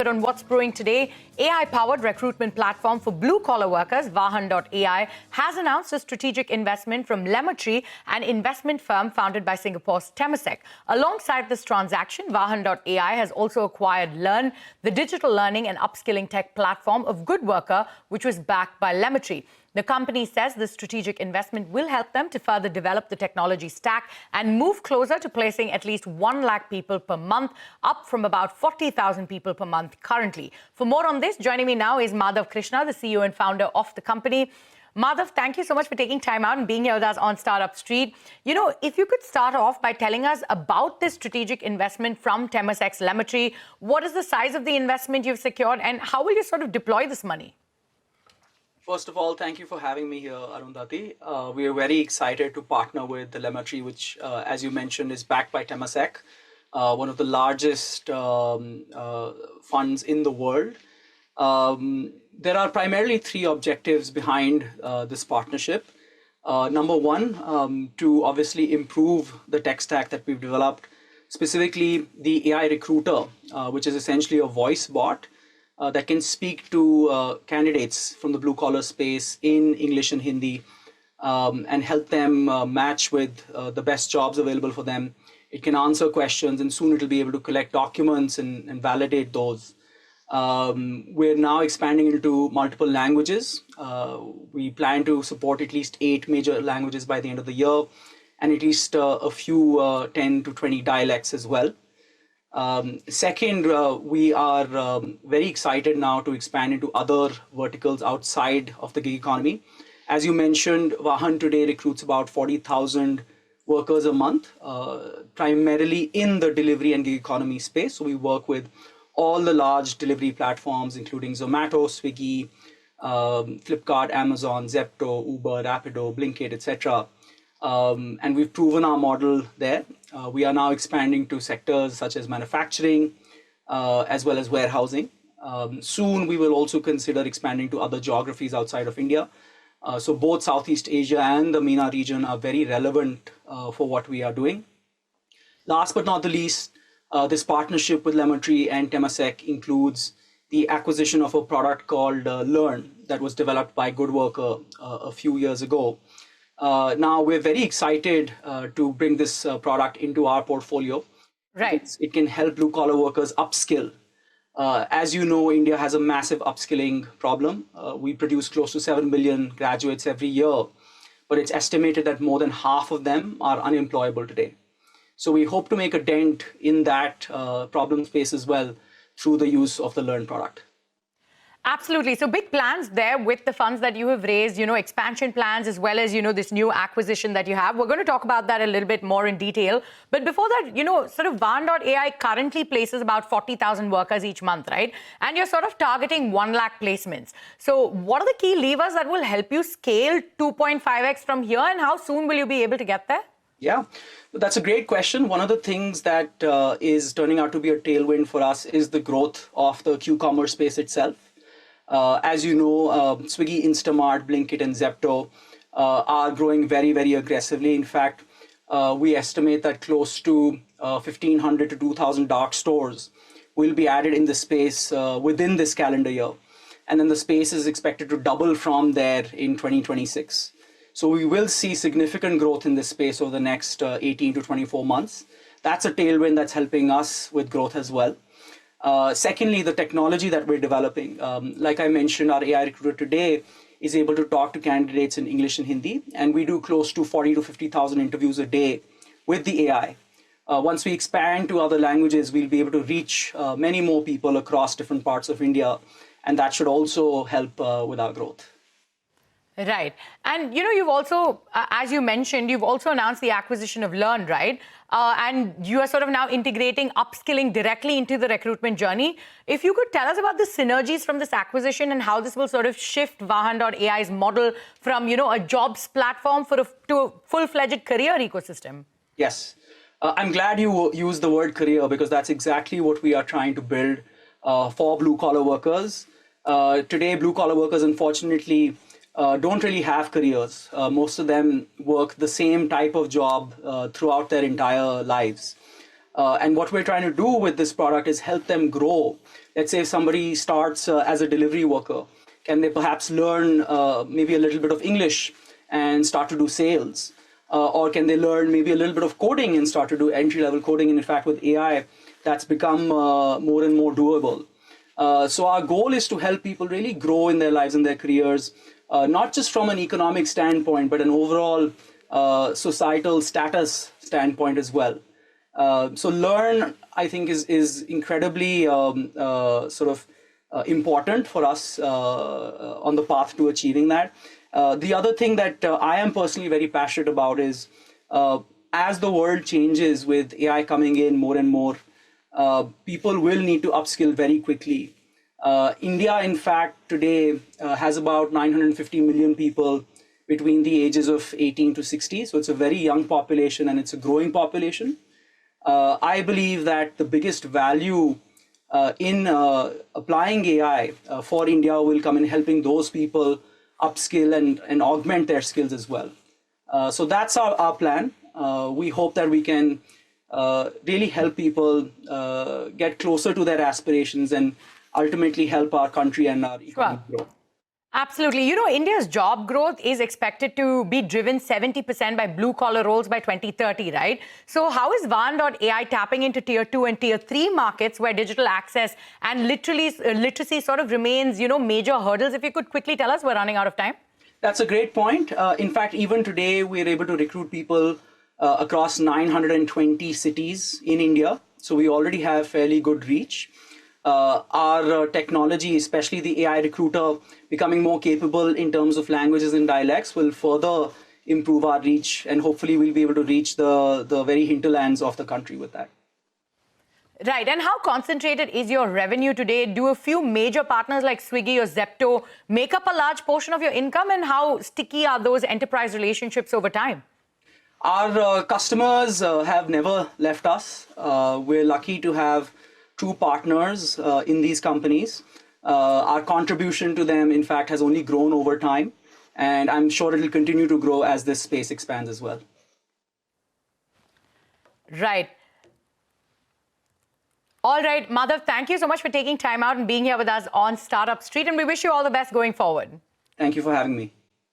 On what's brewing today, AI-powered recruitment platform for blue-collar workers, Vahan.ai, has announced a strategic investment from LemmaTree, an investment firm founded by Singapore's Temasek. Alongside this transaction, Vahan.ai has also acquired L.earn, the digital learning and upskilling tech platform of Good Worker, which was backed by LemmaTree. The company says this strategic investment will help them to further develop the technology stack and move closer to placing at least 1 lakh people per month, up from about 40,000 people per month currently. For more on this, joining me now is Madhav Krishna, the CEO and founder of the company. Madhav, thank you so much for taking time out and being here with us on Startup Street. If you could start off by telling us about this strategic investment from Temasek's LemmaTree, what is the size of the investment you've secured and how will you sort of deploy this money? First of all, thank you for having me here, Arundhati. We are very excited to partner with the LemmaTree, which, as you mentioned, is backed by Temasek, one of the largest funds in the world. There are primarily 3 objectives behind this partnership. Number one, to obviously improve the tech stack that we've developed, specifically the AI recruiter, which is essentially a voice bot that can speak to candidates from the blue-collar space in English and Hindi and help them match with the best jobs available for them. It can answer questions, and soon it'll be able to collect documents and validate those. We're now expanding into multiple languages. We plan to support at least 8 major languages by the end of the year, and at least a few 10 to 20 dialects as well. Second, we are very excited now to expand into other verticals outside of the gig economy. As you mentioned, Vahan today recruits about 40,000 workers a month, primarily in the delivery and gig economy space. So we work with all the large delivery platforms, including Zomato, Swiggy, Flipkart, Amazon, Zepto, Uber, Rapido, Blinkit, etc. And we've proven our model there. We are now expanding to sectors such as manufacturing, as well as warehousing. Soon, we will also consider expanding to other geographies outside of India. So both Southeast Asia and the MENA region are very relevant for what we are doing. Last but not the least, this partnership with LemmaTree and Temasek includes the acquisition of a product called L.earn that was developed by Good Worker a few years ago. Now, we're very excited to bring this product into our portfolio. Right. It can help blue-collar workers upskill. As you know, India has a massive upskilling problem. We produce close to 7 million graduates every year, but it's estimated that more than half of them are unemployable today. So we hope to make a dent in that problem space as well through the use of the L.earn product. Absolutely. So big plans there with the funds that you have raised, expansion plans as well as, this new acquisition that you have. We're going to talk about that a little bit more in detail. But before that, sort of Vahan.ai currently places about 40,000 workers each month, right? And you're sort of targeting 1 lakh placements. So what are the key levers that will help you scale 2.5x from here, and how soon will you be able to get there? Yeah, that's a great question. One of the things that is turning out to be a tailwind for us is the growth of the Q-commerce space itself. As you know, Swiggy, Instamart, Blinkit, and Zepto are growing very, very aggressively. In fact, we estimate that close to 1,500 to 2,000 dark stores will be added in the space within this calendar year. And then the space is expected to double from there in 2026. So we will see significant growth in this space over the next 18 to 24 months. That's a tailwind that's helping us with growth as well. Secondly, the technology that we're developing. Like I mentioned, our AI recruiter today is able to talk to candidates in English and Hindi, and we do close to 40 to 50,000 interviews a day with the AI. Once we expand to other languages, we'll be able to reach many more people across different parts of India, and that should also help with our growth. Right. And, you've also, as you mentioned, you've also announced the acquisition of L.earn, right? And you are sort of now integrating upskilling directly into the recruitment journey. If you could tell us about the synergies from this acquisition and how this will sort of shift Vahan.ai's model from, a jobs platform to a full-fledged career ecosystem. Yes. I'm glad you used the word career, because that's exactly what we are trying to build for blue-collar workers. Today, blue-collar workers, unfortunately, don't really have careers. Most of them work the same type of job throughout their entire lives. And what we're trying to do with this product is help them grow Let's say if somebody starts as a delivery worker, can they perhaps learn maybe a little bit of English and start to do sales? Or can they learn maybe a little bit of coding and start to do entry-level coding? And in fact, with AI, that's become more and more doable. So our goal is to help people really grow in their lives and their careers, not just from an economic standpoint, but an overall societal status standpoint as well. So L.earn, I think, is incredibly important for us on the path to achieving that. The other thing that I am personally very passionate about is as the world changes with AI coming in more and more, people will need to upskill very quickly. India, in fact, today has about 950 million people between the ages of 18 to 60. So it's a very young population and it's a growing population. I believe that the biggest value in applying AI for India will come in helping those people upskill and augment their skills as well. So that's our plan. We hope that we can really help people get closer to their aspirations and ultimately help our country and our economy grow. Absolutely. You know, India's job growth is expected to be driven 70% by blue-collar roles by 2030, right? So how is Vahan.ai tapping into Tier 2 and Tier 3 markets where digital access and literacy sort of remains, major hurdles? If you could quickly tell us, we're running out of time. That's a great point. In fact, even today, we're able to recruit people across 920 cities in India. So we already have fairly good reach. Our technology, especially the AI recruiter, becoming more capable in terms of languages and dialects will further improve our reach, and hopefully we'll be able to reach the very hinterlands of the country with that. Right, and how concentrated is your revenue today? Do a few major partners like Swiggy or Zepto make up a large portion of your income, and how sticky are those enterprise relationships over time? Our customers have never left us. We're lucky to have true partners in these companies. Our contribution to them, in fact, has only grown over time, and I'm sure it will continue to grow as this space expands as well. Right. All right, Madhav, thank you so much for taking time out and being here with us on Startup Street, and we wish you all the best going forward. Thank you for having me.